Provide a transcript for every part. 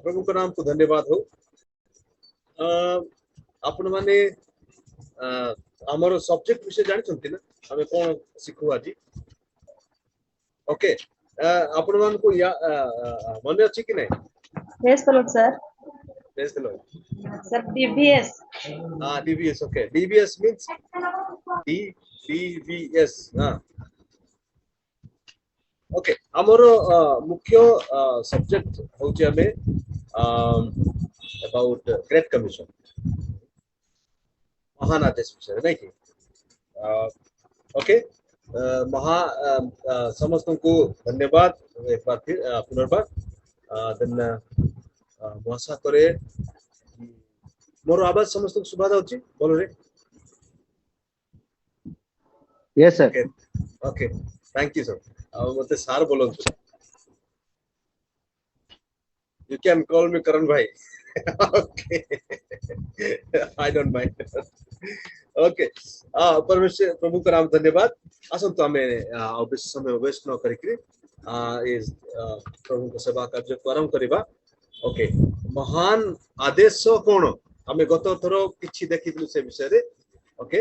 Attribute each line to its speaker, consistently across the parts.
Speaker 1: प्रभु को नाम को धन्यवाद हो। आपण माने हमर सब्जेक्ट विषय जानि छथि ना, हमें कोन सिखु आज। ओके, आपण मान को या मन अछि कि नै?
Speaker 2: Praise the Lord, sir.
Speaker 1: Praise the Lord.
Speaker 2: Sir, DBS.
Speaker 1: DBS. Okay, DBS means DBS. Okay, हमर मुख्य सब्जेक्ट होची हमें अबाउट ग्रेट कमीशन, महान आदेश विषय नहीं कि। ओके, समस्त को धन्यवाद एक बार फिर पुनर्बार। देन आशा करे मोर आवाज समस्त को सुबह जाउची बोलो रे।
Speaker 3: Yes sir.
Speaker 1: Okay, thank you sir. मते सार बोलो। You can call me Karan bhai. Okay, I don't mind. Okay, परमेश्वर प्रभु का नाम धन्यवाद। आसंतो हमें अवश्य समय वेस्ट न करिकरी इस प्रभु को सेवा कार्य प्रारंभ करिबा। ओके, महान आदेश कोन हमें गत थरो किछि देखिलु से विषय रे। ओके,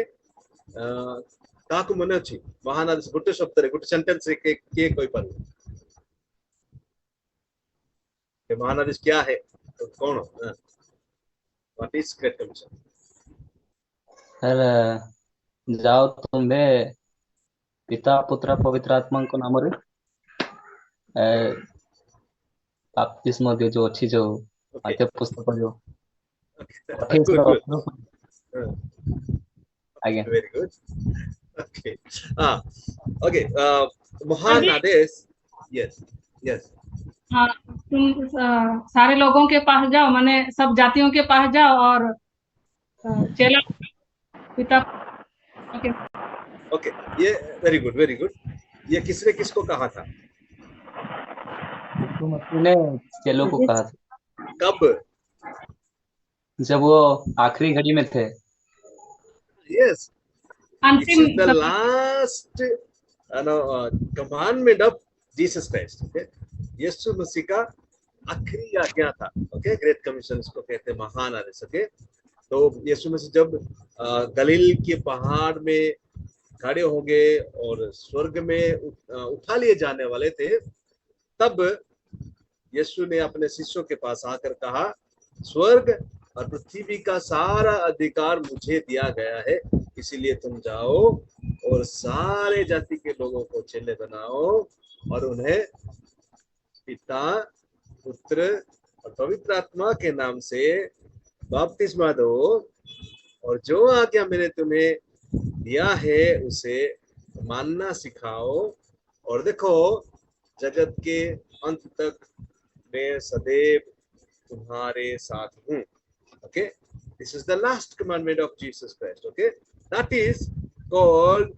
Speaker 1: ताकु मन अछि महान आदेश गोटे शब्द रे गोटे सेंटेंस रे के कोइ पारु? महान आदेश क्या है तो कौन? What is great commission?
Speaker 3: Sir, जाओ तुम्हें पिता पुत्र पवित्र आत्मा को नाम रे बपतिस्मा दियो जो अच्छी जो पाठ्य पुस्तक जो
Speaker 1: आगे वेरी गुड। ओके, ओके, महान आदेश। Yes yes.
Speaker 4: हाँ, तुम सारे लोगों के पास जाओ, माने सब जातियों के पास जाओ और चेला पिता।
Speaker 1: ओके, ये वेरी गुड वेरी गुड। ये किसने किसको कहा था?
Speaker 3: ने चेलों को कहा था।
Speaker 1: कब?
Speaker 3: जब वो आखिरी घड़ी में थे।
Speaker 1: यस,
Speaker 4: अंतिम
Speaker 1: the last commandment of Jesus Christ. Okay, यीशु मसीह का आखिरी आज्ञा था। ओके, ग्रेट कमीशन इसको कहते हैं, महान आदेश। ओके, तो यीशु मसीह जब गलील के पहाड़ में खड़े हो गए और स्वर्ग में उठा लिए जाने वाले थे, तब यीशु ने अपने शिष्यों के पास आकर कहा, स्वर्ग और पृथ्वी का सारा अधिकार मुझे दिया गया है, इसीलिए तुम जाओ और सारे जाति के लोगों को चेले बनाओ और उन्हें पिता पुत्र और पवित्र आत्मा के नाम से बपतिस्मा दो, और जो आज्ञा मैंने तुम्हें दिया है उसे मानना सिखाओ, और देखो जगत के अंत तक मैं सदैव तुम्हारे साथ हूँ। Okay, this is the last commandment of Jesus Christ. Okay, that is called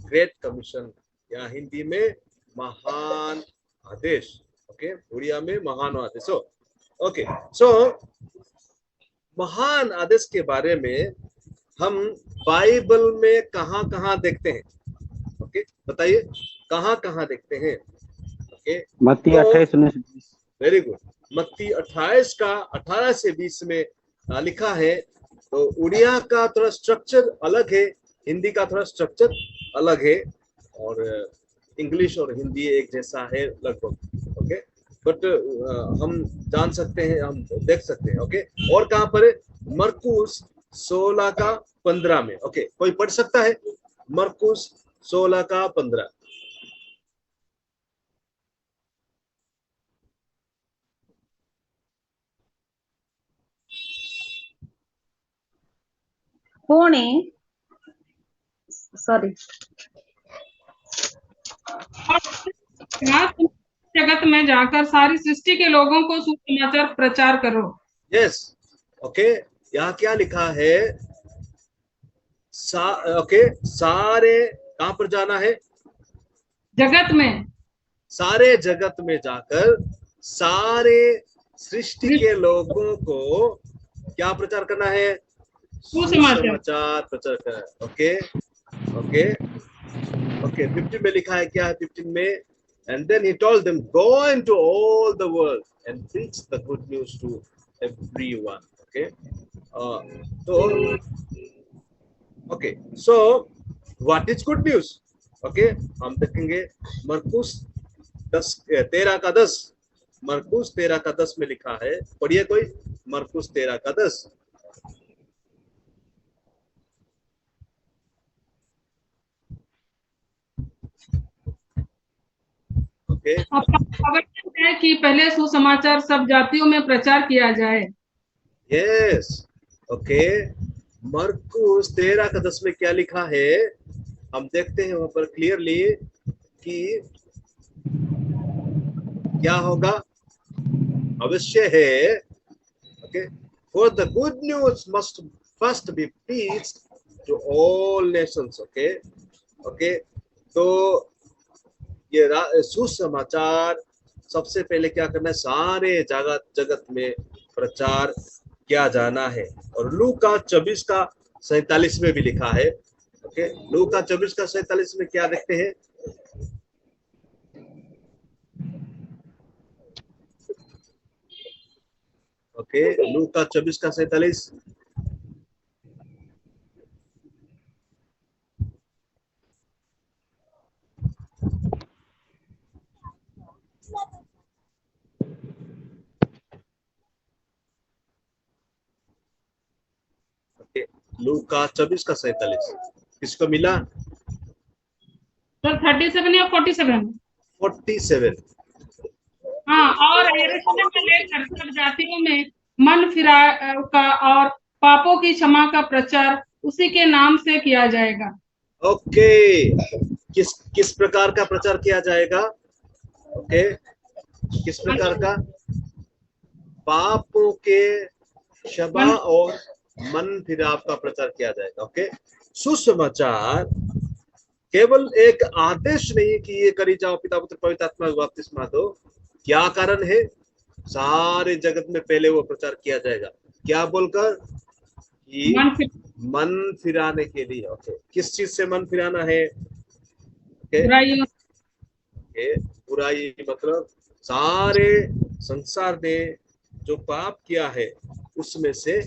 Speaker 1: great commission, या हिंदी में महान आदेश। ओके, उड़िया में महान आदेश। ओके, सो महान आदेश के बारे में हम बाइबल में कहाँ देखते हैं? ओके, बताइए कहाँ देखते हैं? ओके,
Speaker 3: मत्ती 28:19।
Speaker 1: Very good. मत्ती 28 का 18 से 20 में लिखा है। तो उड़िया का थोड़ा स्ट्रक्चर अलग है, हिंदी का थोड़ा स्ट्रक्चर अलग है, और इंग्लिश और हिंदी एक जैसा है लगभग। ओके, बट हम जान सकते हैं, हम देख सकते हैं। ओके, और कहाँ पर है? मरकुस 16 का 15 में। ओके, कोई पढ़ सकता है? मरकुस 16 का 15।
Speaker 2: पुणे सॉरी
Speaker 4: जगत में जाकर सारी सृष्टि के लोगों को सुसमाचार प्रचार करो।
Speaker 1: यस, ओके, यहाँ क्या लिखा है? ओके, सारे कहाँ पर जाना है?
Speaker 4: जगत में,
Speaker 1: सारे जगत में जाकर सारे सृष्टि के लोगों को क्या प्रचार करना है? सुसमाचार प्रचार करना। ओके ओके ओके, 15 में लिखा है क्या है? 15 में, and then he told them, go into all the world and preach the good news to everyone. Okay. So okay, so what is good news? Okay, हम देखेंगे मरकुस 13 का 10, मरकुस 13 का 10 में लिखा है, पढ़िए कोई, मरकुस 13 का 10। ओके,
Speaker 4: आवश्यक है कि पहले सुसमाचार सब जातियों में प्रचार किया जाए।
Speaker 1: यस, ओके, मरकुस 13 का 10 में क्या लिखा है, हम देखते हैं वहां पर क्लियरली कि क्या होगा, अवश्य है। Okay, for the good news must first be preached to all nations. Okay, okay, तो ये सुसमाचार सबसे पहले क्या करना है, सारे जगत में प्रचार किया जाना है। और लूका 24 का 47 में भी लिखा है। ओके, लूका 24 का 47 में क्या देखते हैं, ओके, लूका 24 का 47। लूका 24 का 47 किसको मिला?
Speaker 4: सर 37 या 47?
Speaker 1: 47।
Speaker 4: हाँ, और यरूशलेम में लेकर सब जातियों में मन फिरा का और पापों की क्षमा का प्रचार उसी के नाम से किया जाएगा।
Speaker 1: ओके, किस प्रकार का प्रचार किया जाएगा? ओके, किस प्रकार का? पापों के क्षमा और मन फिराव का प्रचार किया जाएगा। ओके, सुसमाचार केवल एक आदेश नहीं कि ये करी जाओ, पिता पुत्र पवित्र आत्मा बपतिस्मा दो। क्या कारण है? सारे जगत में पहले वो प्रचार किया जाएगा, क्या बोलकर? कि मन फिराने के लिए। ओके, किस चीज से मन फिराना है? बुराई मतलब सारे संसार ने जो पाप किया है उसमें से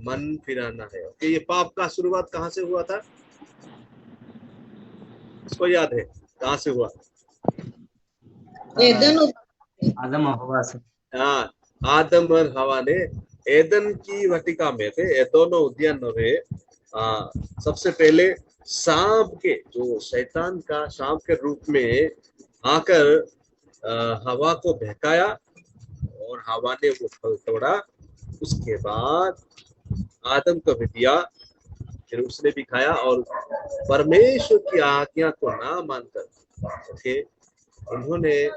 Speaker 1: मन फिराना है। ओके, ये पाप का शुरुआत कहाँ से हुआ था? इसको याद है कहाँ से हुआ?
Speaker 3: आदम और हवा से।
Speaker 1: हाँ, आदम और हवा ने एदन की वाटिका में थे, ये दोनों उद्यानों में सबसे पहले सांप के, जो शैतान का सांप के रूप में आकर हवा को बहकाया और हवा ने वो फल तोड़ा। उसके बाद आदम को भी दिया, फिर उसने भी खाया और परमेश्वर की आज्ञा को ना मानकर उन्होंने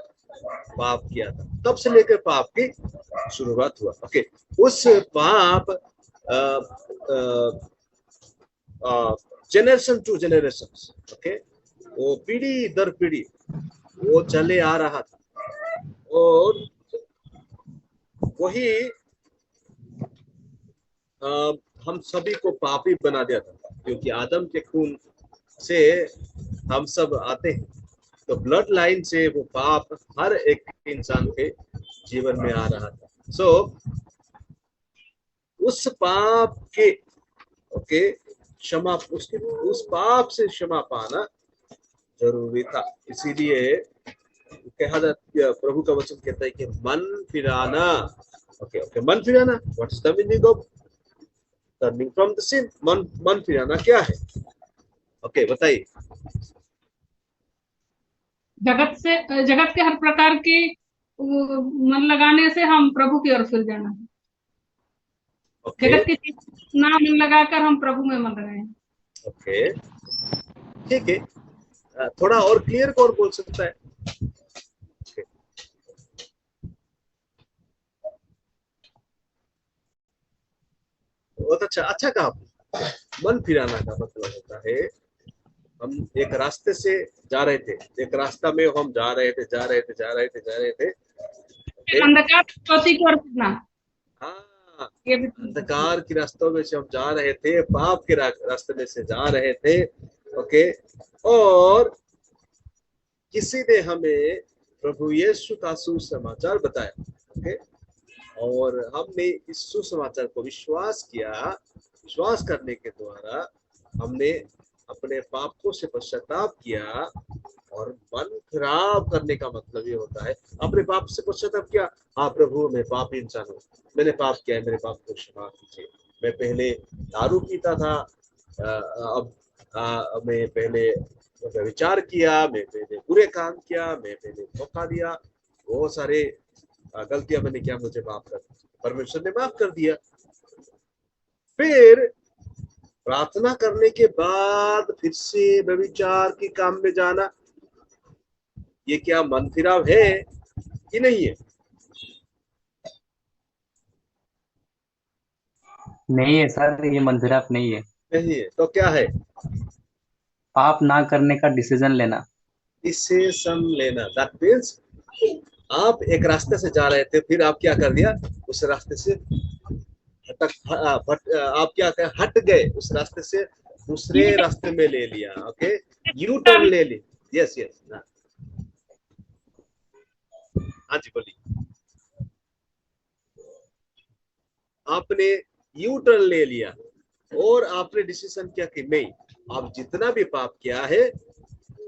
Speaker 1: पाप किया था। तब से लेकर पाप की शुरुआत हुआ। ओके, उस पाप जनरेशन टू जनरेशन, ओके, वो पीढ़ी दर पीढ़ी वो चले आ रहा था और वही हम सभी को पापी बना दिया था, क्योंकि आदम के खून से हम सब आते हैं। तो ब्लड लाइन से वो पाप हर एक इंसान के जीवन में आ रहा था। सो उस पाप के क्षमा, उस पाप से क्षमा पाना जरूरी था। इसीलिए प्रभु का वचन कहता है कि मन फिराना। ओके, मन फिराना, what is the meaning of turning from the sin? मन फिराना क्या है? ओके, बताइए।
Speaker 4: जगत के हर प्रकार की मन लगाने से हम प्रभु की ओर फिर जाना है। जगत की चीज ना मन लगाकर हम प्रभु में मन लगाए।
Speaker 1: ओके, ठीक है, थोड़ा और क्लियर कौन बोल सकता है? बहुत अच्छा कहा। मन फिराना का मतलब होता है, हम एक रास्ते से जा रहे थे, एक रास्ता में हम जा रहे थे
Speaker 4: अंधकार की ओर फिरना।
Speaker 1: हाँ, अंधकार की रास्तों में से हम जा रहे थे, पाप के रास्ते में से जा रहे थे। ओके, और किसी ने हमें प्रभु यीशु का सुसमाचार बताया। ओके। और हमने इस सुसमाचार को विश्वास किया, विश्वास करने के द्वारा हमने अपने पापों से पश्चाताप किया। और मन खराब करने का मतलब ये होता है अपने पाप से पश्चाताप किया। हाँ प्रभु, मैं पापी इंसान हूँ, मैंने पाप किया है, मेरे पाप को क्षमा कीजिए। मैं पहले दारू पीता था, अब मैं पहले विचार किया, मैं पहले बुरे काम किया, मैं पहले धोखा दिया, बहुत सारे गलतियां मैंने किया, मुझे माफ कर, परमेश्वर ने माफ कर दिया। फिर प्रार्थना करने के बाद फिर से व्यभिचार की काम में जाना, ये क्या मन फिराव है कि नहीं है?
Speaker 3: नहीं है सर, ये मंदिराप नहीं है।
Speaker 1: नहीं है तो क्या है?
Speaker 3: पाप ना करने का डिसीजन लेना।
Speaker 1: डिसीजन लेना, दैट मीन्स आप एक रास्ते से जा रहे थे, फिर आप क्या कर दिया, उस रास्ते से आप क्या कर हट गए, उस रास्ते से दूसरे रास्ते में ले लिया। ओके, यू टर्न ले ली। यस यस, हाँ जी बोलिए। आपने यू टर्न ले लिया और आपने डिसीजन किया कि नहीं, आप जितना भी पाप किया है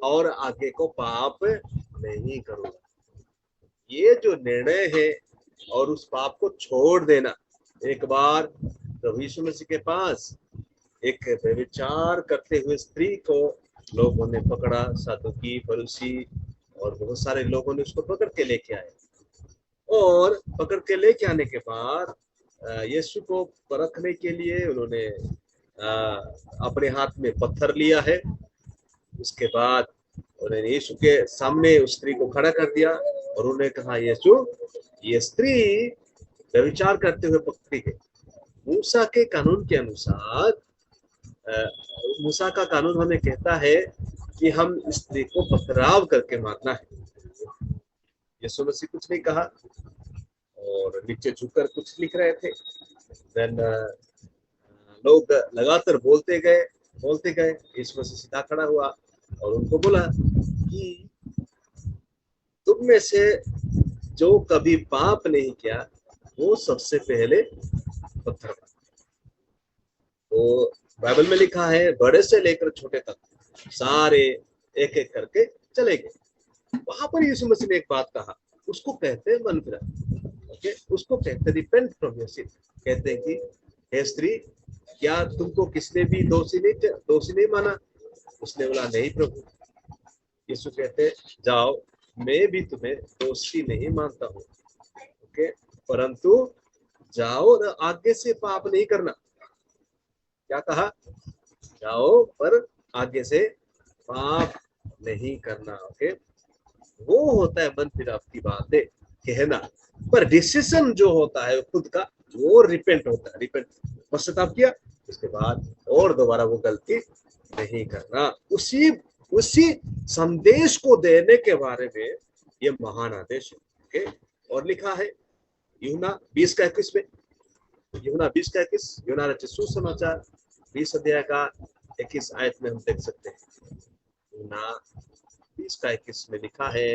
Speaker 1: और आगे को पाप नहीं करूंगा। ये जो निर्णय है और उस पाप को छोड़ देना। एक बार प्रभु यीशु मसीह के पास एक व्यभिचार करते हुए स्त्री को लोगों ने पकड़ा, सादुकी, फरीसी और बहुत सारे लोगों ने उसको पकड़ के लेके आए। और पकड़ के लेके आने के बाद यीशु को परखने के लिए उन्होंने अपने हाथ में पत्थर लिया है। उसके बाद उन्होंने यीशु के सामने उस स्त्री को खड़ा कर दिया और उन्होंने कहा, यीशु, ये स्त्री व्यभिचार करते हुए पकड़ी है। मूसा के कानून के अनुसार, मूसा का कानून हमें कहता है कि हम स्त्री को पथराव करके मारना है। यीशु मसीह कुछ नहीं कहा और नीचे झुककर कुछ लिख रहे थे। देन लोग लगातार बोलते गए। यीशु मसीह सीधा खड़ा हुआ और उनको बोला कि तुम में से जो कभी पाप नहीं किया वो सबसे पहले पत्थर मारे। तो बाइबल में लिखा है बड़े से लेकर छोटे तक सारे एक एक करके चले गए। वहां पर यीशु मसीह ने एक बात कहा, उसको कहते हैं मन फिराव। ओके, उसको कहते रिपेंट फ्रॉम योर सिन। कहते हैं कि हे स्त्री, क्या तुमको किसने भी दोषी नहीं माना? उसने बोला, नहीं प्रभु। यीशु कहते, जाओ, मैं भी तुम्हें दोषी नहीं मानता हूँ। ओके, परंतु जाओ और आगे से पाप नहीं करना। क्या कहा? जाओ पर आगे से पाप नहीं करना। ओके, वो होता है मन फिराव की बातें कहना, पर डिसीजन जो होता है खुद का, वो रिपेंट होता है। रिपेंट, पश्चाताप किया, उसके बाद और दोबारा वो गलती नहीं करना। उसी संदेश को देने के बारे में ये महान आदेश है। ओके, और लिखा है यूहन्ना 20:21 में, यूहन्ना 20:21, यूहन्ना रचित सुसमाचार 20 अध्याय का 21 आयत में हम देख सकते हैं। यूहन्ना 20:21 में लिखा है,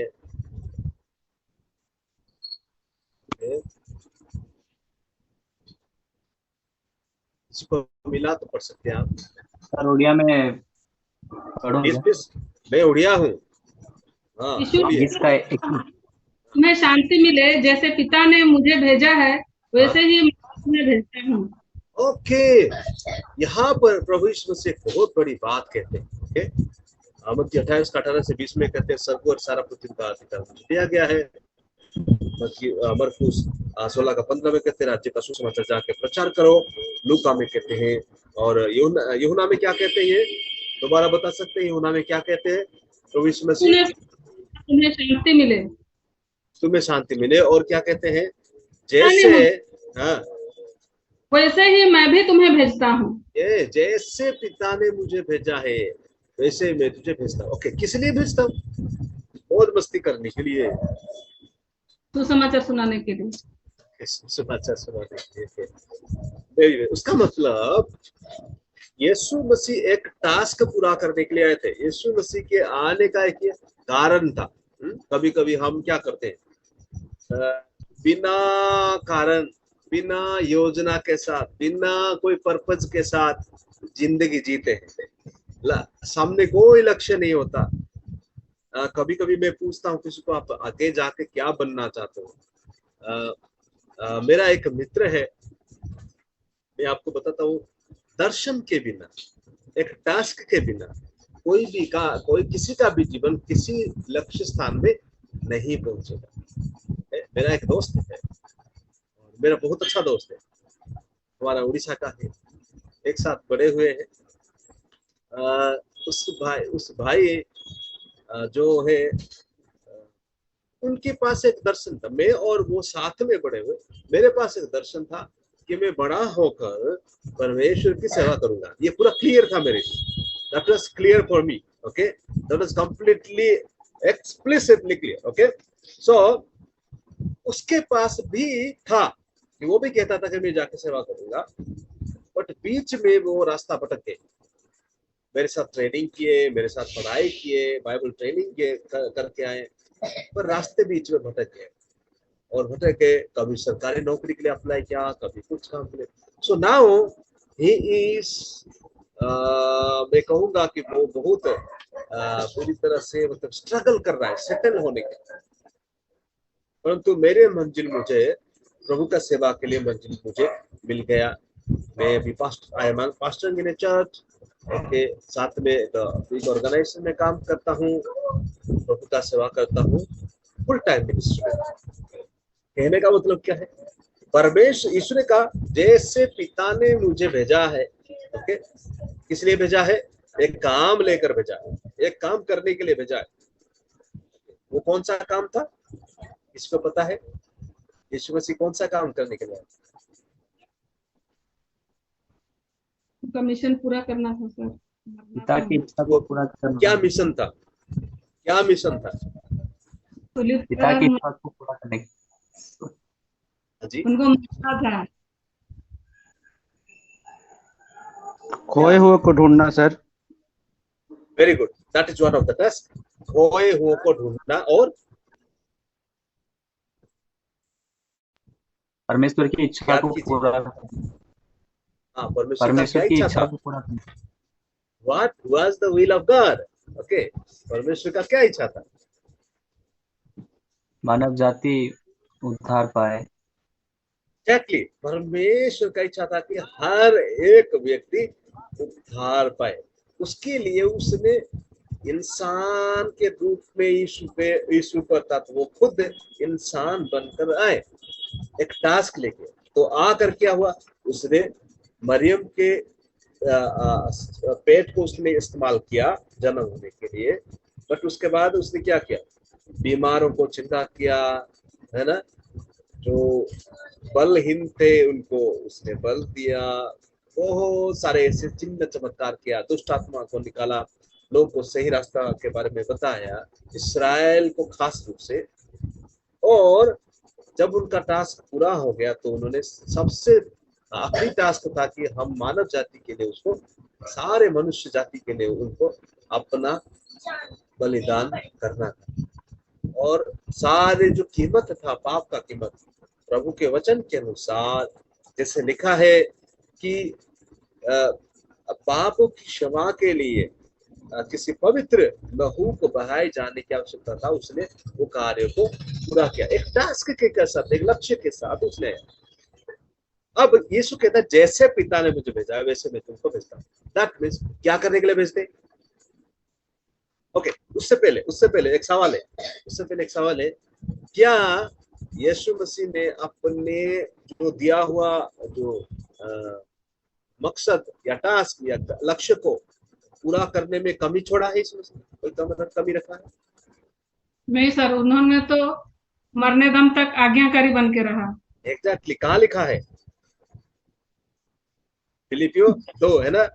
Speaker 1: इसको मिला तो पढ़ सकते हैं आप।
Speaker 3: सर उड़िया में पढ़ोगे?
Speaker 1: मैं उड़िया हूँ। हाँ,
Speaker 4: तुम्हें शांति मिले, जैसे पिता ने मुझे भेजा है वैसे ही मैं तुम्हें भेजता हूँ।
Speaker 1: ओके, यहाँ पर प्रभु यीशु मसीह एक बहुत बड़ी बात कहते हैं। ओके, मत्ती 28:18 से 20 में कहते हैं, स्वर्ग और सारा पृथ्वी का अधिकार मुझे दिया गया है। मरकुस 16:15 में कहते हैं, राज्य का सुसमाचार जाके प्रचार करो। लूका में कहते हैं, और यूहन्ना में क्या कहते हैं? दोबारा बता सकते हैं यूहन्ना में क्या कहते हैं? प्रभु यीशु मसीह,
Speaker 4: तुम्हें शांति मिले,
Speaker 1: तुम्हें शांति मिले। और क्या कहते हैं? जैसे, हाँ,
Speaker 4: वैसे ही मैं भी तुम्हें भेजता हूँ।
Speaker 1: जैसे पिता ने मुझे भेजा है वैसे मैं तुझे भेजता हूँ। ओके, किस लिए भेजता हूँ? बहुत मस्ती करने के लिए,
Speaker 4: सुसमाचार सुनाने के लिए।
Speaker 1: सुसमाचार सुनाने के लिए। उसका मतलब यीशु मसीह एक टास्क पूरा करने के लिए आए थे। यीशु मसीह के आने का एक कारण था। कभी कभी हम क्या करते हैं, बिना कारण, बिना योजना के साथ, बिना कोई पर्पज के साथ जिंदगी जीते हैं। सामने कोई लक्ष्य नहीं होता। कभी कभी मैं पूछता हूँ किसी को, आप आगे जाके क्या बनना चाहते हो? मेरा एक मित्र है, मैं आपको बताता हूँ, दर्शन के बिना, एक टास्क के बिना कोई किसी का भी जीवन किसी लक्ष्य स्थान में नहीं पहुंचेगा। मेरा एक दोस्त है, मेरा बहुत अच्छा दोस्त है, हमारा उड़ीसा का है, एक साथ बड़े हुए हैं। उस भाई जो है, उनके पास एक दर्शन था, मैं और वो साथ में बड़े हुए। मेरे पास एक दर्शन था कि मैं बड़ा होकर परमेश्वर की सेवा करूंगा। ये पूरा क्लियर था मेरे लिए। That was clear for me. Okay, that was completely explicitly clear. Okay, so उसके पास भी था कि वो भी कहता था कि मैं जाके सेवा करूंगा, बट बीच में वो रास्ता भटक गए। मेरे साथ ट्रेनिंग किए, मेरे साथ पढ़ाई किए, बाइबल ट्रेनिंग करके आए, पर रास्ते बीच में भटक गए और भटक गए। कभी सरकारी नौकरी के लिए अप्लाई किया, कभी कुछ काम के लिए। सो नाउ ही इज, मैं कहूंगा कि वो बहुत पूरी तरह से मतलब स्ट्रगल कर रहा है सेटल होने के लिए। परंतु मेरे मंजिल, मुझे प्रभु का सेवा के लिए मंजिल मुझे मिल गया। मैं अभी पास्टर इन चर्च के साथ में एक ऑर्गेनाइजेशन में काम करता हूँ, प्रभु का सेवा करता हूँ, फुल टाइम मिनिस्ट्री। कहने का मतलब क्या है? परमेश्वर ईश्वर का जैसे पिता ने मुझे भेजा है, ओके, किस लिए भेजा है? एक काम लेकर भेजा है, एक काम करने के लिए भेजा है। वो कौन सा काम था? इसको पता है? यीशु मसीह कौन सा काम करने के लिए?
Speaker 4: उनका मिशन पूरा करना था सर,
Speaker 3: पिता की इच्छा को पूरा करना।
Speaker 1: क्या मिशन था? क्या मिशन था?
Speaker 3: पिता की इच्छा को पूरा करने
Speaker 1: जी,
Speaker 4: उनको मरना था।
Speaker 5: खोए हुए को ढूंढना sir.
Speaker 1: Very good, that is one of the task. खोए हुए को ढूंढना और
Speaker 3: परमेश्वर की इच्छा को पूरा करना।
Speaker 1: हाँ, परमेश्वर की
Speaker 3: इच्छा
Speaker 1: इच्छा
Speaker 3: को पूरा करना।
Speaker 1: What was the will of God? Okay, परमेश्वर का क्या इच्छा था?
Speaker 3: मानव जाति उद्धार पाए।
Speaker 1: Exactly, परमेश्वर का इच्छा था कि हर एक व्यक्ति उद्धार पाए। उसके लिए उसने इंसान के रूप में यीशु पर था, तो वो खुद इंसान बनकर आए एक टास्क लेके। तो आकर क्या हुआ? उसने मरियम के पेट को उसने इस्तेमाल किया जन्म होने के लिए, बट उसके बाद उसने क्या किया? बीमारों को चिंता किया, है ना? जो बलहीन थे उनको उसने बल दिया, बहुत सारे ऐसे चिन्ह चमत्कार किया, दुष्ट आत्मा को निकाला, लोगों को सही रास्ता के बारे में बताया, इस्राएल को खास रूप से। और जब उनका टास्क पूरा हो गया तो उन्होंने सबसे आखिरी टास्क था कि हम मानव जाति के लिए, उसको सारे मनुष्य जाति के लिए उनको अपना बलिदान करना था। और सारे जो कीमत था, पाप का कीमत, प्रभु के वचन के अनुसार जैसे लिखा है कि पापों की क्षमा के लिए किसी पवित्र लहू को बहाए जाने की आवश्यकता था। उसने वो कार्य को पूरा किया, एक टास्क के साथ, एक लक्ष्य के साथ उसने। अब यीशु कहता है जैसे पिता ने मुझे भेजा है वैसे मैं तुमको भेजता हूँ। दैट मींस क्या करने के लिए भेजते? ओके, उससे पहले एक सवाल है, क्या यीशु मसीह ने अपने जो दिया हुआ जो मकसद या टास्क या लक्ष्य को पूरा करने में कमी छोड़ा है? इसमें कोई कमी रखा है?
Speaker 4: नहीं सर, उन्होंने तो मरने दम तक आज्ञाकारी बन के रहा।
Speaker 1: एग्जैक्टली, कहाँ लिखा है? फिलिपियो 2 है ना,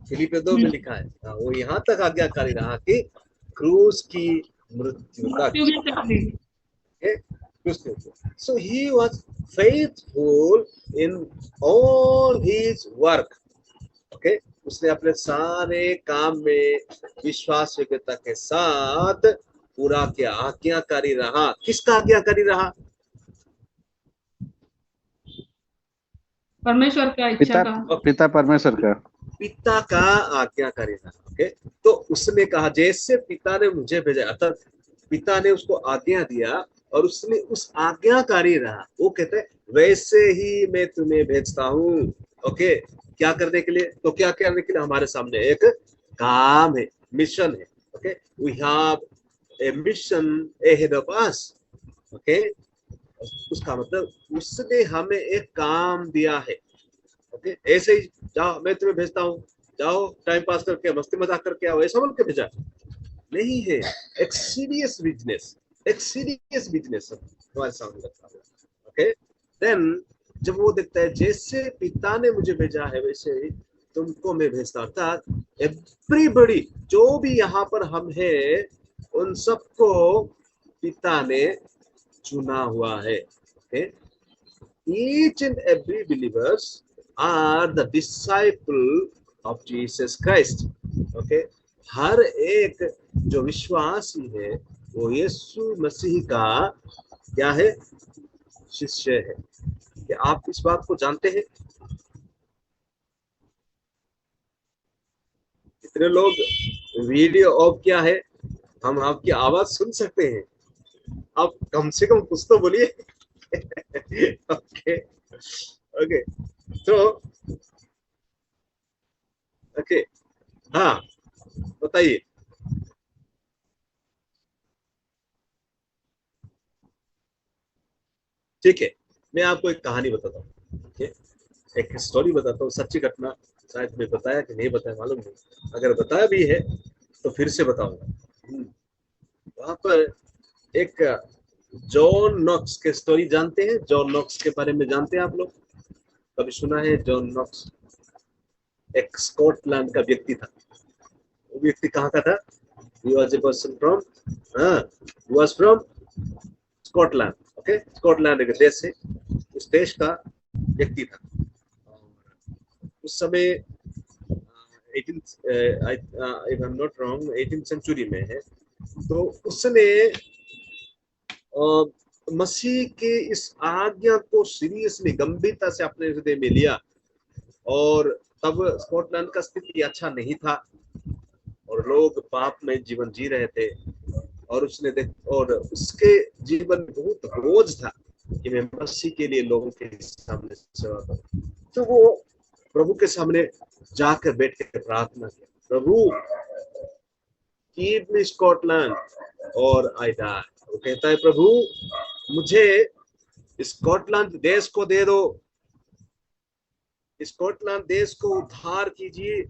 Speaker 1: फिलिपियो 2 में लिखा है। वो यहाँ तक आज्ञाकारी रहा कि क्रूस की मृत्यु तक। So he was faithful in all his work. Okay, उसने अपने सारे काम में विश्वास योग्यता के साथ पूरा किया, आज्ञाकारी रहा। किसका आज्ञाकारी रहा?
Speaker 4: परमेश्वर का इच्छा
Speaker 5: पिता
Speaker 4: का।
Speaker 5: पिता परमेश्वर का।
Speaker 1: पिता का आज्ञाकारी रहा। ओके, तो उसने कहा जैसे पिता ने मुझे भेजा, अर्थात पिता ने उसको आज्ञा दिया और उसने उस आज्ञाकारी रहा। वो कहते हैं वैसे ही मैं तुम्हें भेजता हूँ। ओके, क्या करने के लिए? तो क्या करने के लिए? हमारे सामने एक काम है, मिशन है। Okay, we have a mission ahead of us. Okay, उसका मतलब उसने हमें एक काम दिया है। ओके, ऐसे ही जाओ मैं तुम्हें भेजता हूँ, जाओ टाइम पास करके मस्ती मजाक करके आओ, ऐसा बोल के भेजा नहीं है। एक सीरियस बिजनेस, एक सीरियस बिजनेस हमारे सामने रखा हुआ। ओके, देन जब वो देखता है जैसे पिता ने मुझे भेजा है वैसे ही तुमको मैं भेजता, अर्थात एवरीबडी जो भी यहाँ पर हम है उन सबको पिता ने चुना हुआ है। Okay, each and every believers are the disciple of Jesus Christ. Okay, हर एक जो विश्वासी है वो यीशु मसीह का क्या है? शिष्य है। क्या आप इस बात को जानते हैं? कितने लोग वीडियो ऑफ किया है? हम आपकी आवाज सुन सकते हैं, आप कम से कम कुछ तो बोलिए। ओके ओके, तो ओके, हाँ बताइए। ठीक है, मैं आपको एक कहानी बताता हूँ। ओके, एक स्टोरी बताता हूँ, सच्ची घटना। शायद मैं बताया कि नहीं बताया मालूम नहीं, अगर बताया भी है तो फिर से बताऊंगा। वहां पर एक जॉन नॉक्स के स्टोरी जानते हैं? जॉन नॉक्स के बारे में जानते हैं आप लोग? कभी सुना है? जॉन नॉक्स एक स्कॉटलैंड का व्यक्ति था। वो व्यक्ति कहाँ का था? He was a person from, he was from Scotland. Okay, Scotland एक देश है, उस देश का व्यक्ति था। उस समय 18th सेंचुरी में है। तो उसने मसीह के इस आज्ञा को सीरियसली, गंभीरता से अपने हृदय में लिया। और तब स्कॉटलैंड का स्थिति अच्छा नहीं था और लोग पाप में जीवन जी रहे थे। और और उसके जीवन में बहुत बोझ था कि मैं मसीह के लिए लोगों के सामने सेवा करूं। तो वो प्रभु के सामने जाकर बैठ के प्रार्थना किया, प्रभु कीप मी स्कॉटलैंड और आई डाई। वो कहता है प्रभु मुझे स्कॉटलैंड देश को दे दो, स्कॉटलैंड देश को उद्धार कीजिए,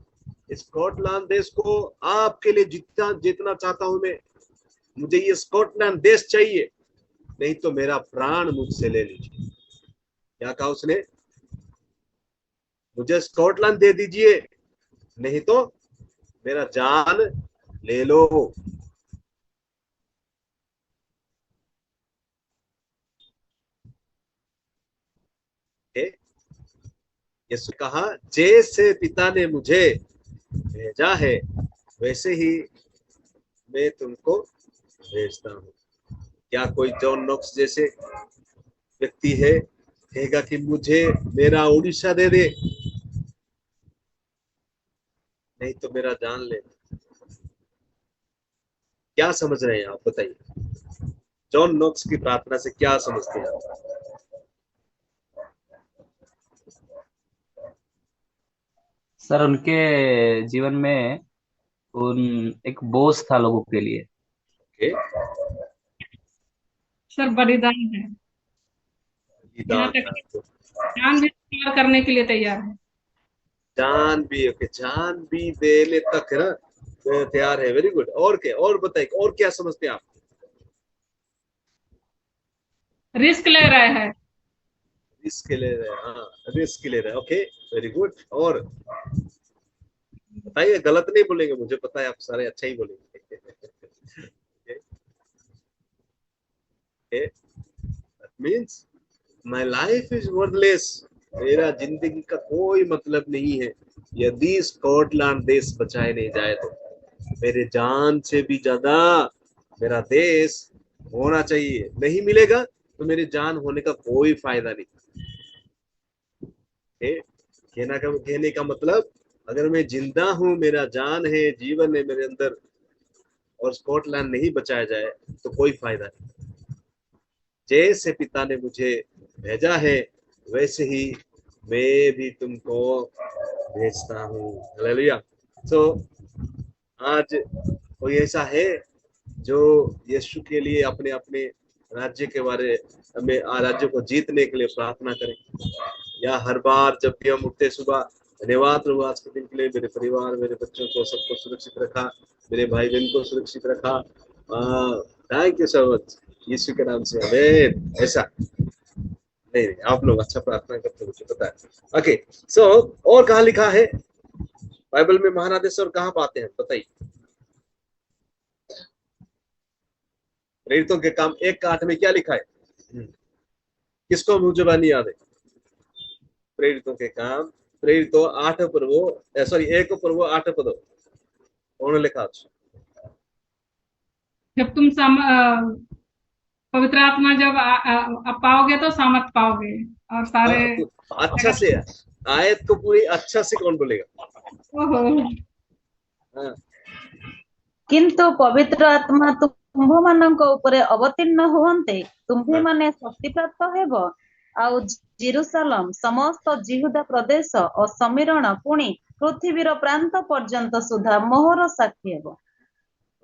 Speaker 1: स्कॉटलैंड देश को आपके लिए जितना चाहता हूं मैं, मुझे ये स्कॉटलैंड देश चाहिए, नहीं तो मेरा प्राण मुझसे ले लीजिए। क्या कहा उसने? मुझे स्कॉटलैंड दे दीजिए, नहीं तो मेरा जान ले लो। यीशु कहा जैसे पिता ने मुझे भेजा है वैसे ही मैं तुमको भेजता हूँ। क्या कोई जॉन नॉक्स जैसे व्यक्ति है कहेगा कि मुझे मेरा उड़ीसा दे दे, नहीं तो मेरा जान ले? क्या समझ रहे हैं आप? बताइए, जॉन नॉक्स की प्रार्थना से क्या समझते हैं आप?
Speaker 3: सर उनके जीवन में उन एक बोझ था लोगों के लिए।
Speaker 1: ओके,
Speaker 4: सर बलिदान है, यहाँ तक कि जान भी तैयार करने के लिए तैयार है।
Speaker 1: जान भी, ओके, जान भी देने तक है ना तैयार है। Very good. और क्या? और बताइए, और क्या समझते हैं आप?
Speaker 4: रिस्क ले रहे हैं।
Speaker 1: रिस्क ले रहे हैं, हाँ रिस्क ले रहे हैं। Okay, very good. और बताइए, गलत नहीं बोलेंगे, मुझे पता है आप सारे अच्छा ही बोलेंगे। That means my life is worthless, मेरा जिंदगी का कोई मतलब नहीं है यदि स्कॉटलैंड देश बचाए नहीं जाए तो। मेरे जान से भी ज्यादा मेरा देश होना चाहिए। नहीं मिलेगा तो मेरी जान होने का कोई फायदा नहीं। ओके, कहने का मतलब अगर मैं जिंदा हूं, मेरा जान है, जीवन है मेरे अंदर, और स्कॉटलैंड नहीं बचाया जाए तो कोई फायदा नहीं। जैसे पिता ने मुझे भेजा है वैसे ही मैं भी तुमको भेजता हूँ। हालेलुया। तो आज कोई ऐसा है जो यीशु के लिए अपने अपने राज्य के बारे में, राज्य को जीतने के लिए प्रार्थना करें, या हर बार जब भी हम उठते सुबह, धन्यवाद प्रभु आज के दिन के लिए, मेरे परिवार, मेरे बच्चों को सबको सुरक्षित रखा, मेरे भाई बहन को सुरक्षित रखा, थैंक यू सो मच, यीशु के नाम से आमीन। ऐसा नहीं, आप लोग अच्छा प्रार्थना करते मुझे पता है। ओके, सो और कहाँ लिखा है बाइबल में महानादेश, और कहाँ पाते हैं बताइए। प्रेरितों के काम 1:8 में क्या लिखा है? किसको मुझे नहीं याद है? प्रेरितों के काम, प्रेरितों 8 पर्वो, सॉरी 1 पर्वो 8 पदो उन्होंने लिखा।
Speaker 4: जब तुम पवित्र आत्मा जब पाओगे तो सामर्थ पाओगे। और सारे
Speaker 1: अच्छा से आयत को पूरी अच्छा से कौन बोलेगा?
Speaker 4: ओहो।
Speaker 2: किंतु पवित्र आत्मा तुम्भ मानक उपरे अवतीर्ण हुअन्ते तुम्भे माने शक्ति प्राप्त हेबो आउ जेरुसालेम समस्त जिहुदा प्रदेश और समीरण पुणी पृथ्वीर प्रांत पर्यंत सुधा मोहर साक्षी हेबो।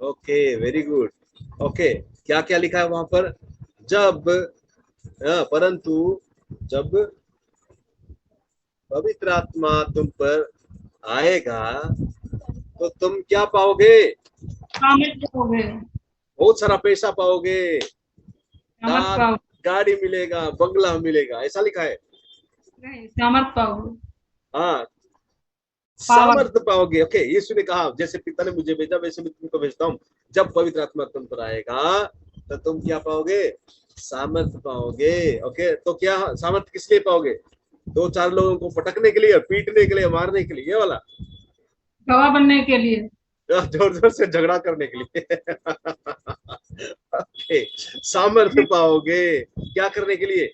Speaker 1: Okay, very good. ओके, क्या क्या लिखा है वहां पर? जब परंतु जब पवित्र आत्मा तुम पर आएगा तो तुम क्या पाओगे? बहुत सारा पैसा पाओगे, गाड़ी मिलेगा, बंगला मिलेगा, ऐसा लिखा है?
Speaker 4: नहीं, सामर्थ पाओगे।
Speaker 1: हाँ, सामर्थ पाओगे। ओके, यीशु ने कहा जैसे पिता ने मुझे भेजा वैसे मैं तुमको भेजता हूँ। जब पवित्र आत्मा तुम पर आएगा तो तुम क्या पाओगे? सामर्थ पाओगे। ओके, तो क्या सामर्थ किस लिए पाओगे? 2-4 लोगों को पटकने के लिए, पीटने के लिए, मारने के लिए, ये वाला?
Speaker 4: गवाह बनने के लिए,
Speaker 1: जोर जोर से झगड़ा करने के लिए। ओके, सामर्थ पाओगे क्या करने के लिए?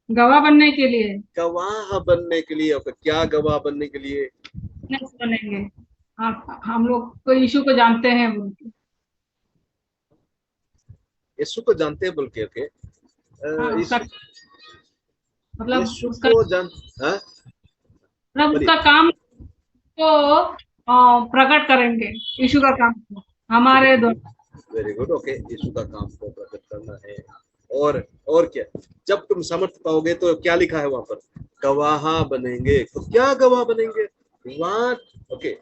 Speaker 4: गवाह बनने के लिए।
Speaker 1: गवाह बनने के लिए। ओके, क्या गवाह बनने के लिए?
Speaker 4: बनेंगे हम लोग तो यीशु को जानते हैं,
Speaker 1: यीशु को जानते हैं बोल के। ओके,
Speaker 4: मतलब
Speaker 1: उसका
Speaker 4: काम को प्रकट करेंगे, यीशु का काम हमारे द्वारा।
Speaker 1: Very good. ओके, यीशु का काम को प्रकट करना है। और क्या? जब तुम समर्थ पाओगे तो क्या लिखा है वहां पर? गवाह बनेंगे। तो क्या गवाह बनेंगे? Okay,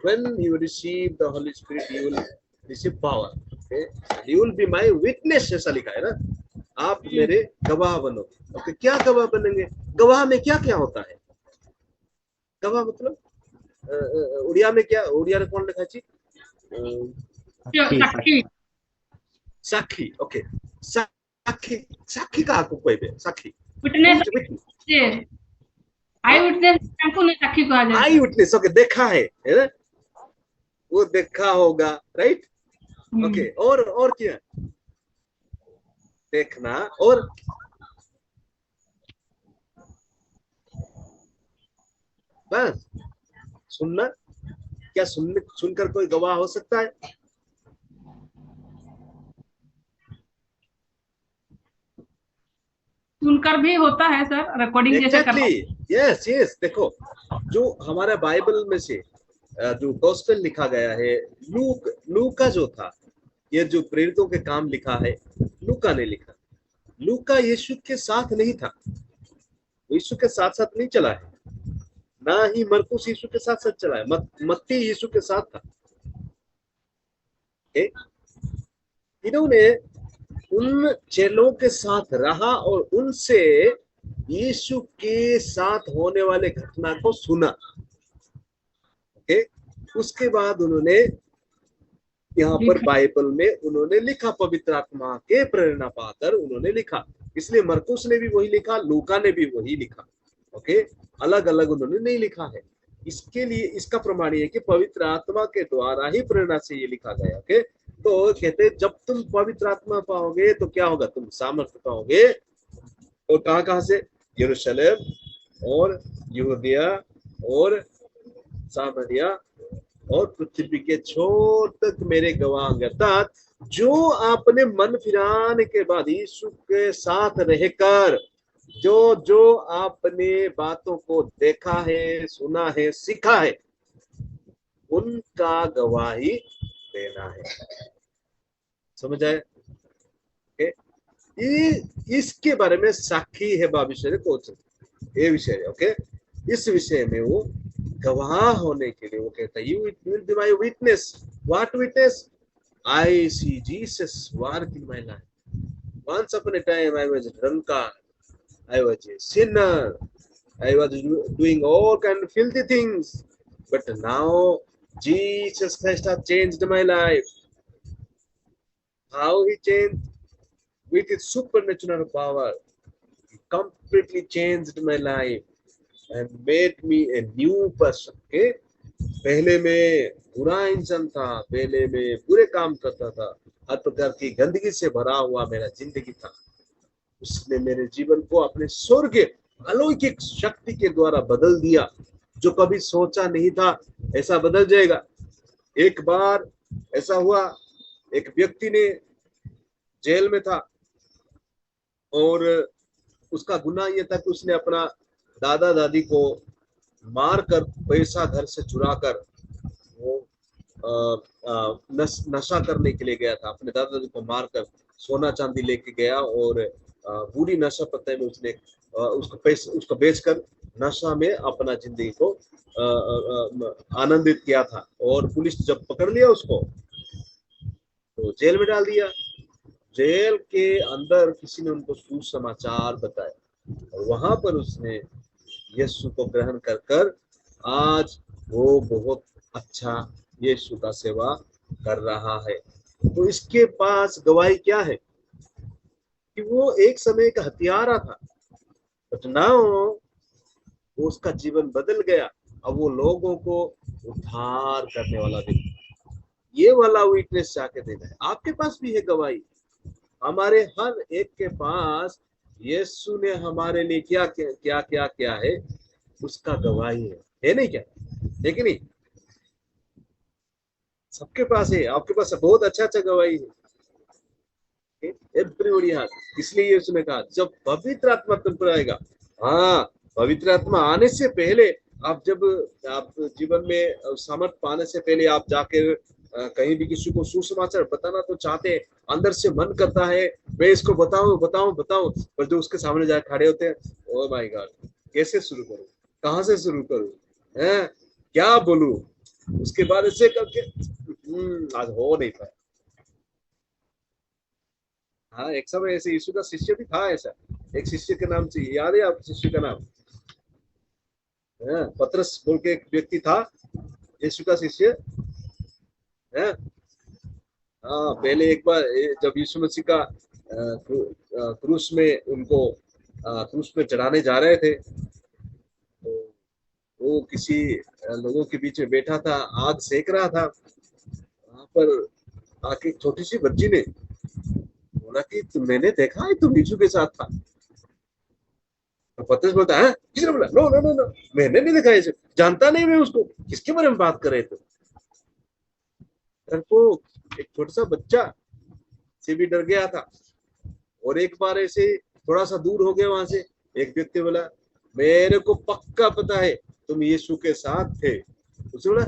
Speaker 1: when you receive the Holy Spirit you will receive power. Okay, you will be my witness, ऐसा लिखा है ना? आप मेरे गवाह बनोगे। ओके, क्या गवाह बनेंगे? गवाह में क्या क्या होता है? गवाह मतलब उड़िया में क्या? उड़िया में कौन लिखा है?
Speaker 4: साक्षी।
Speaker 1: साक्षी। ओके, साक्षी। साक्षी का आपको कोई भी साक्षी,
Speaker 4: विटनेस, आई विटनेस को नहीं साक्षी कहा जाता।
Speaker 1: आई विटनेस। ओके, देखा है ना? वो देखा होगा, राइट? ओके, और क्या? देखना और बस सुनना। क्या सुनकर कोई गवाह हो सकता है?
Speaker 4: सुनकर भी होता है सर, रिकॉर्डिंग जैसे करना।
Speaker 1: यस, देखो जो हमारा बाइबल में से जो गॉस्पेल लिखा गया है, लूका जो था, ये जो प्रेरितों के काम लिखा है, लूका ने लिखा। लूका यीशु के साथ नहीं था, यीशु के साथ साथ नहीं चला है, ना ही मरकुस यीशु के साथ साथ चला है। मत्ती यीशु के साथ था। इन्होंने उन चेलों के साथ रहा और उनसे यीशु के साथ होने वाले घटना को सुना। ओके, उसके बाद उन्होंने यहाँ पर बाइबल में उन्होंने लिखा, पवित्र आत्मा के प्रेरणा पाकर उन्होंने लिखा। इसलिए मरकुस ने भी वही लिखा, लूका ने भी वही लिखा। ओके, अलग अलग उन्होंने नहीं लिखा है। इसके लिए इसका प्रमाण है कि पवित्र आत्मा के द्वारा ही प्रेरणा से ये लिखा गया। ओके, तो कहते जब तुम पवित्र आत्मा पाओगे तो क्या होगा? तुम सामर्थ्य पाओगे। और कहां कहां से? यरूशलेम और यहूदिया और सामरिया और पृथ्वी के छोर तक मेरे गवाह होंगे। अर्थात जो आपने मन फिराने के बाद यीशु के साथ रहकर जो जो आपने बातों को देखा है, सुना है, सीखा है, उनका गवाही देना है। समझ आए? इसके बारे में साक्षी है विषय कोच ये विषय है। ओके, इस विषय में वो गवाह होने के लिए वो कहता है you will be my witness. What witness? I see Jesus work in my life. Once upon a time I was drunkard, I was a sinner, I was doing all kind of filthy things, but now Jesus Christ has changed my life. How he changed? With his supernatural power, he completely changed my life and made me a new person. Okay? पहले मैं बुरा इंसान था, पहले मैं बुरे काम करता था, हर प्रकार की गंदगी से भरा हुआ मेरा जिंदगी था। उसने मेरे जीवन को अपने स्वर्ग अलौकिक शक्ति के द्वारा बदल दिया। जो कभी सोचा नहीं था ऐसा बदल जाएगा। एक बार ऐसा हुआ, एक व्यक्ति ने जेल में था और उसका गुनाह यह था कि उसने अपना दादा दादी को मारकर पैसा घर से चुरा कर वो नशा करने के लिए गया था। अपने दादा दादी को मारकर सोना चांदी लेके गया और बुरी नशा पत्ते में उसने उसको बेचकर नशा में अपना जिंदगी को आनंदित किया था। और पुलिस जब पकड़ लिया उसको तो जेल में डाल दिया। जेल के अंदर किसी ने उनको सुसमाचार बताया और वहां पर उसने यीशु को ग्रहण कर कर आज वो बहुत अच्छा यीशु का सेवा कर रहा है। तो इसके पास गवाही क्या है कि वो एक समय का हत्यारा था, बट नाउ उसका जीवन बदल गया। अब वो लोगों को उद्धार करने वाला व्यक्ति। ये वाला विटनेस जाके देना है। आपके पास भी है गवाही। हमारे हर एक के पास यीशु ने हमारे लिए क्या क्या क्या क्या है उसका गवाही है नहीं क्या? है कि नहीं? सबके पास है। आपके पास बहुत अच्छा अच्छा गवाही है। Everybody has. इसलिए यीशु ने कहा जब पवित्र आत्मा तुम पर आएगा, हाँ पवित्र आत्मा आने से पहले आप जब आप जीवन में सामर्थ पाने से पहले आप जाकर कहीं भी किसी को सुसमाचार बताना तो चाहते हैं, अंदर से मन करता है मैं इसको बताऊं बताऊं बताऊं, पर जो उसके सामने जाकर खड़े होते हैं, ओ माय गॉड कैसे शुरू करूं, कहां से शुरू करूं, क्या बोलूं, उसके बाद ऐसे करके आज हो नहीं पाया। हाँ, एक समय ऐसे यीशु का शिष्य भी था। ऐसा एक शिष्य के नाम से याद है आपको? शिष्य का नाम पतरस बोल के एक व्यक्ति था, यीशु का शिष्य है। हाँ, पहले एक बार जब यीशु मसीह का क्रूस में उनको क्रूस में चढ़ाने जा रहे थे तो वो किसी लोगों के बीच में बैठा था, आग सेक रहा था। वहां पर आके छोटी सी बच्ची ने बोला कि मैंने देखा है तुम यीशु के साथ था। तो पतरस बोलता है किसने बोला? नो नो नो नो, मैंने नहीं देखा इसे, जानता नहीं मैं उसको, किसके बारे में बात कर रहे थे? वो एक छोटा सा बच्चा से भी डर गया था। और एक बार ऐसे थोड़ा सा दूर हो गया वहां से, एक व्यक्ति बोला मेरे को पक्का पता है तुम यीशु के साथ थे। उसने बोला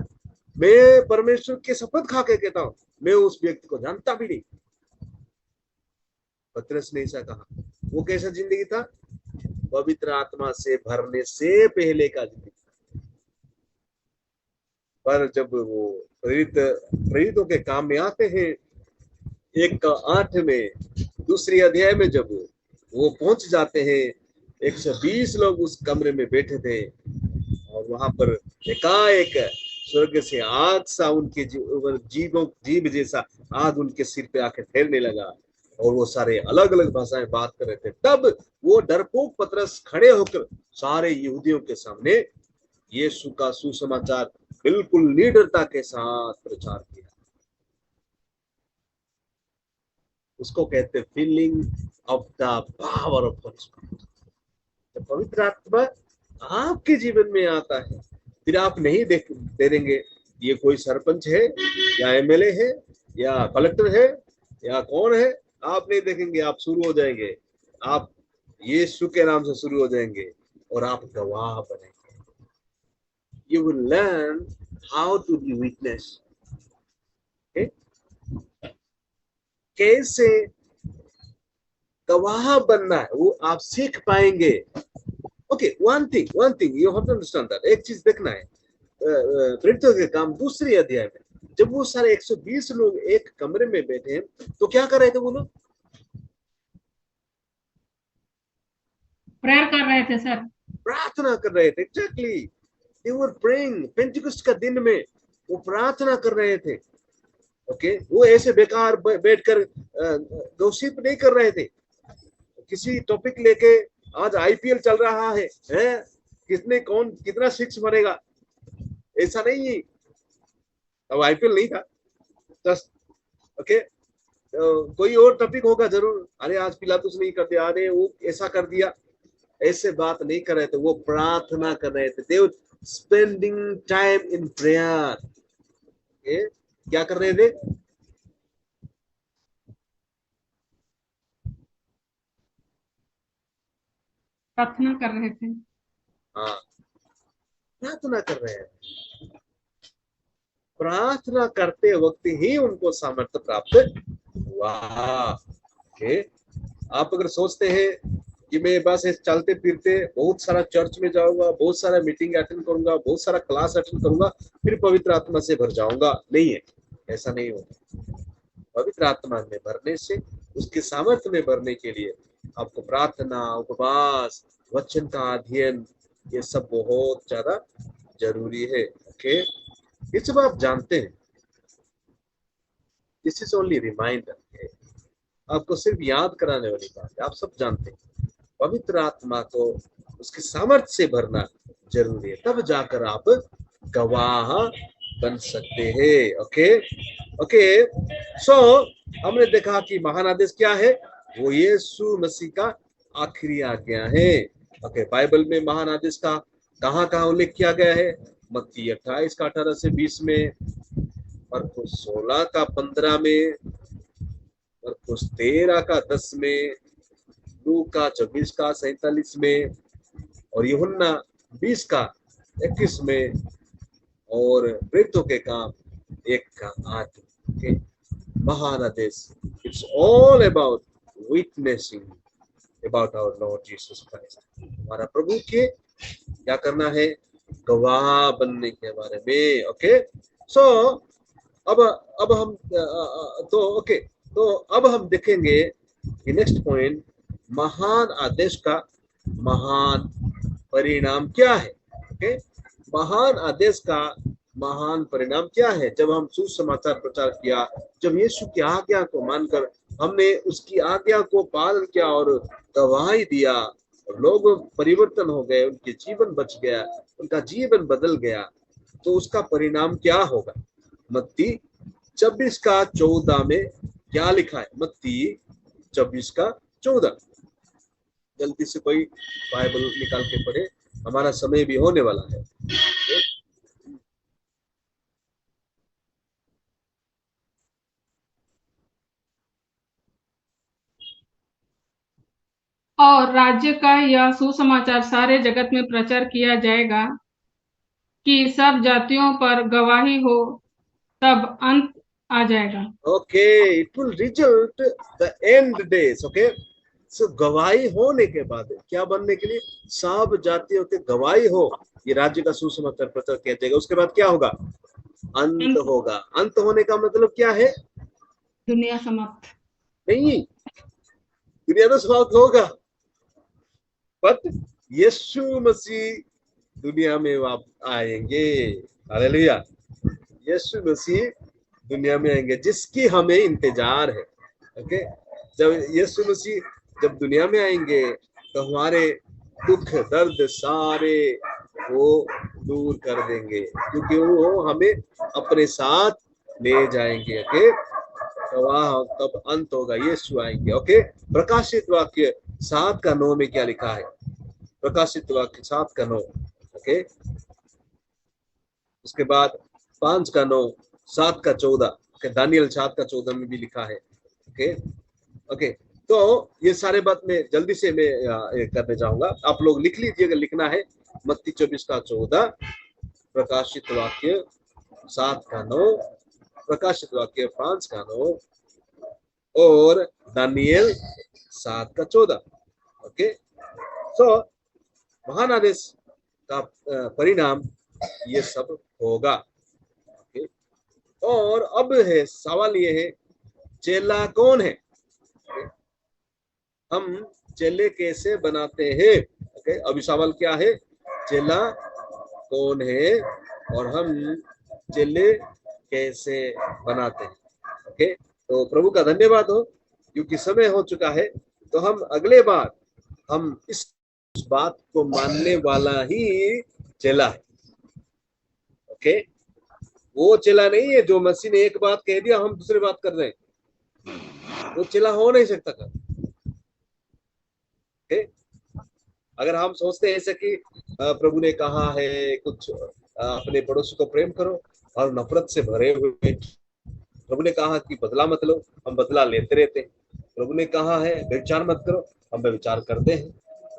Speaker 1: मैं परमेश्वर के शपथ खा के कहता हूं मैं उस व्यक्ति को जानता भी नहीं। पतरस ने ऐसा कहा। वो कैसा जिंदगी था? पवित्र आत्मा से भरने से पहले का जिंदगी। पर जब वो प्रेरितों के काम में आते हैं 1:8 में, दूसरी अध्याय में जब वो पहुंच जाते हैं, 120 लोग उस कमरे में बैठे थे और वहां पर एकाएक स्वर्ग से आग सा उनके जीभ जैसा आग उनके सिर पे आके ठहरने लगा और वो सारे अलग अलग भाषाएं बात कर रहे थे। तब वो डरपोक पतरस खड़े होकर सारे यहूदियों के सामने यीशु का सुसमाचार बिल्कुल निडरता के साथ प्रचार किया। उसको कहते feeling of the power of Holi spirit. जब पवित्र आत्मा आपके जीवन में आता है, फिर आप नहीं देखेंगे ये कोई सरपंच है या एमएलए है या कलेक्टर है या कौन है, आप नहीं देखेंगे। आप शुरू हो जाएंगे, आप यीशु के नाम से शुरू हो जाएंगे और आप गवाह बनेंगे। You will learn how to be witness. कैसे गवाह बनना है वो आप सीख पाएंगे। Okay, one thing you have to understand that. एक चीज देखना है, प्रेरितों के काम 2 अध्याय में जब वो सारे 120 लोग एक कमरे में बैठे तो क्या कर रहे थे? वो लोग
Speaker 4: प्रेयर कर रहे थे सर,
Speaker 1: प्रार्थना कर रहे थे। एग्जैक्टली, दे वर प्रेइंग। पेंटिकॉस्ट का दिन में वो प्रार्थना कर रहे थे। ओके, वो ऐसे बेकार बैठकर गॉसिप नहीं कर रहे थे। किसी टॉपिक लेके आज आईपीएल चल रहा है, किसने कौन कितना सिक्स मारेगा, ऐसा नहीं। अब आईपीएल नहीं था, जस्ट ओके, कोई और टॉपिक होगा जरूर। अरे आज पिलातुस नहीं कर दिया, अरे वो ऐसा कर दिया, ऐसे बात नहीं कर रहे थे। वो प्रार्थना कर रहे थे। दे वर स्पेंडिंग टाइम इन प्रेयर। क्या कर रहे थे?
Speaker 4: प्रार्थना कर रहे थे।
Speaker 1: हाँ, प्रार्थना कर रहे हैं। प्रार्थना करते वक्त ही उनको सामर्थ्य प्राप्त हुआ। ओके, आप अगर सोचते हैं कि मैं बस चलते फिरते बहुत सारा चर्च में जाऊंगा, बहुत सारा मीटिंग अटेंड करूंगा, बहुत सारा क्लास अटेंड करूंगा, फिर पवित्र आत्मा से भर जाऊंगा, नहीं है, ऐसा नहीं होगा। पवित्र आत्मा में भरने से, उसके सामर्थ्य में भरने के लिए आपको प्रार्थना, उपवास, वचन का अध्ययन, ये सब बहुत ज्यादा जरूरी है। ओके, ये सब आप जानते हैं। दिस इज ओनली रिमाइंडर, आपको सिर्फ याद कराने वाली बात है। आप सब जानते हैं पवित्र आत्मा को उसके सामर्थ्य से भरना जरूरी है, तब जाकर आप गवाह बन सकते हैं। ओके ओके, सो हमने देखा कि महान आदेश क्या है? वो यीशु मसीह का आखिरी आज्ञा है। ओके, बाइबल में महान आदेश का कहाँ कहाँ उल्लेख किया गया है? मत्ती 28 का 18 से 20 में, मरकुस 16 का 15 में, मरकुस 13 का 10 में, लूका 24 का 47 में, और यूहन्ना 20 का 21 में, और प्रेरितों के काम 1 का 8। okay? महान आदेश, it's all about witnessing about our lord Jesus Christ. हमारा प्रभु के क्या करना है? गवाह बनने के बारे में। ओके, सो अब हम अब हम देखेंगे कि नेक्स्ट पॉइंट, महान आदेश का महान परिणाम क्या है। ओके, महान आदेश का महान परिणाम क्या है? जब हम सुसमाचार प्रचार किया, जब यीशु की आज्ञा को मानकर हमने उसकी आज्ञा को पालन किया और गवाही दिया, लोग परिवर्तन हो गए, उनके जीवन बच गया, उनका जीवन बदल गया, तो उसका परिणाम क्या होगा? मत्ती 26 का 14 में क्या लिखा है? मत्ती 26 का 14। जल्दी से कोई बाइबल निकाल के पढ़े, हमारा समय भी होने वाला है।
Speaker 4: और राज्य का यह सुसमाचार सारे जगत में प्रचार किया जाएगा कि सब जातियों पर गवाही हो, तब अंत आ जाएगा।
Speaker 1: Okay, it will result the end days. Okay, so गवाही होने के बाद क्या बनने के लिए? सब जातियों के गवाही हो, ये राज्य का सुसमाचार प्रचार किया जाएगा। उसके बाद क्या होगा? अंत होगा। अंत होने का मतलब क्या है?
Speaker 4: दुनिया समाप्त
Speaker 1: नहीं, दुनिया तो समाप्त होगा, बट यीशु मसीह दुनिया में वापस आएंगे। हालेलुया, यीशु मसीह दुनिया में आएंगे, जिसकी हमें इंतजार है। ओके, जब यीशु मसीह जब दुनिया में आएंगे तो हमारे दुख दर्द सारे वो दूर कर देंगे, क्योंकि वो हमें अपने साथ ले जाएंगे। ओके, गवाह तब अंत होगा, यीशु आएंगे। ओके, प्रकाशित वाक्य 7 का 9 में क्या लिखा है? प्रकाशित वाक्य 7 का 9, ओके। उसके बाद 5 का 9, 7 का 14, ओके। दानियल 7 का 14 में भी लिखा है, ओके ओके। तो ये सारे बात में जल्दी से मैं करने जाऊंगा, आप लोग लिख लीजिएगा, लिखना है मत्ती 24 का 14, प्रकाशित वाक्य 7 का 9, प्रकाशित वाक्य 5 का 9 और दानियल 7 का 14, ओके। सो महान आदेश का परिणाम ये सब होगा, ओके। और अब है सवाल, ये है चेला कौन है, हम चेले कैसे बनाते हैं, ओके। अभी सवाल क्या है, चेला कौन है और हम चेले कैसे बनाते हैं, ओके। तो प्रभु का धन्यवाद हो, क्योंकि समय हो चुका है। तो हम अगले बार हम इस बात को मानने वाला ही चेला है, ओके। वो चेला नहीं है जो मसीह ने एक बात कह दिया हम दूसरी बात कर रहे हैं, वो चेला हो नहीं सकता का, ओके। अगर हम सोचते हैं ऐसे कि प्रभु ने कहा है कुछ अपने पड़ोसी को प्रेम करो और नफरत से भरे हुए, प्रभु ने कहा कि बदला मत लो, हम बदला लेते रहते हैं। प्रभु ने कहा है व्यभिचार मत करो, हम व्यभिचार करते हैं।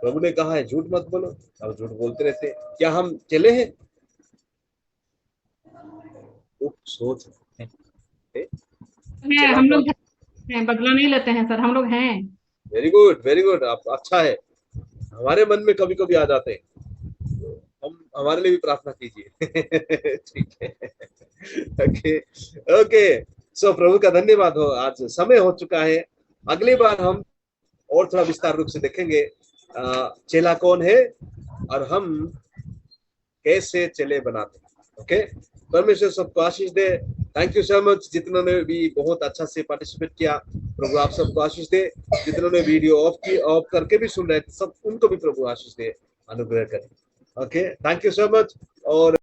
Speaker 1: प्रभु ने कहा है झूठ मत बोलो, हम झूठ बोलते रहते हैं। क्या हम चले हैं? वो सोच है।
Speaker 4: हम लोग हैं, बदला नहीं लेते हैं सर, हम लोग हैं।
Speaker 1: Very good, very good. आप अच्छा है, हमारे मन में कभी कभी आ जाते हैं, हम हमारे लिए भी प्रार्थना कीजिए। ठीक है, ओके ओके। सो प्रभु का धन्यवाद हो, आज समय हो चुका है। अगली बार हम और थोड़ा विस्तार रूप से देखेंगे चेला कौन है और हम कैसे चेले बनाते हैं, ओके। परमेश्वर सबको आशीष दे। थैंक यू सो मच जितनों ने भी बहुत अच्छा से पार्टिसिपेट किया, प्रभु आप सबको आशीष दे। जितनों ने वीडियो ऑफ करके भी सुन रहे सब, उनको भी प्रभु आशीष दे, अनुग्रह करे, okay. Thank you so much. और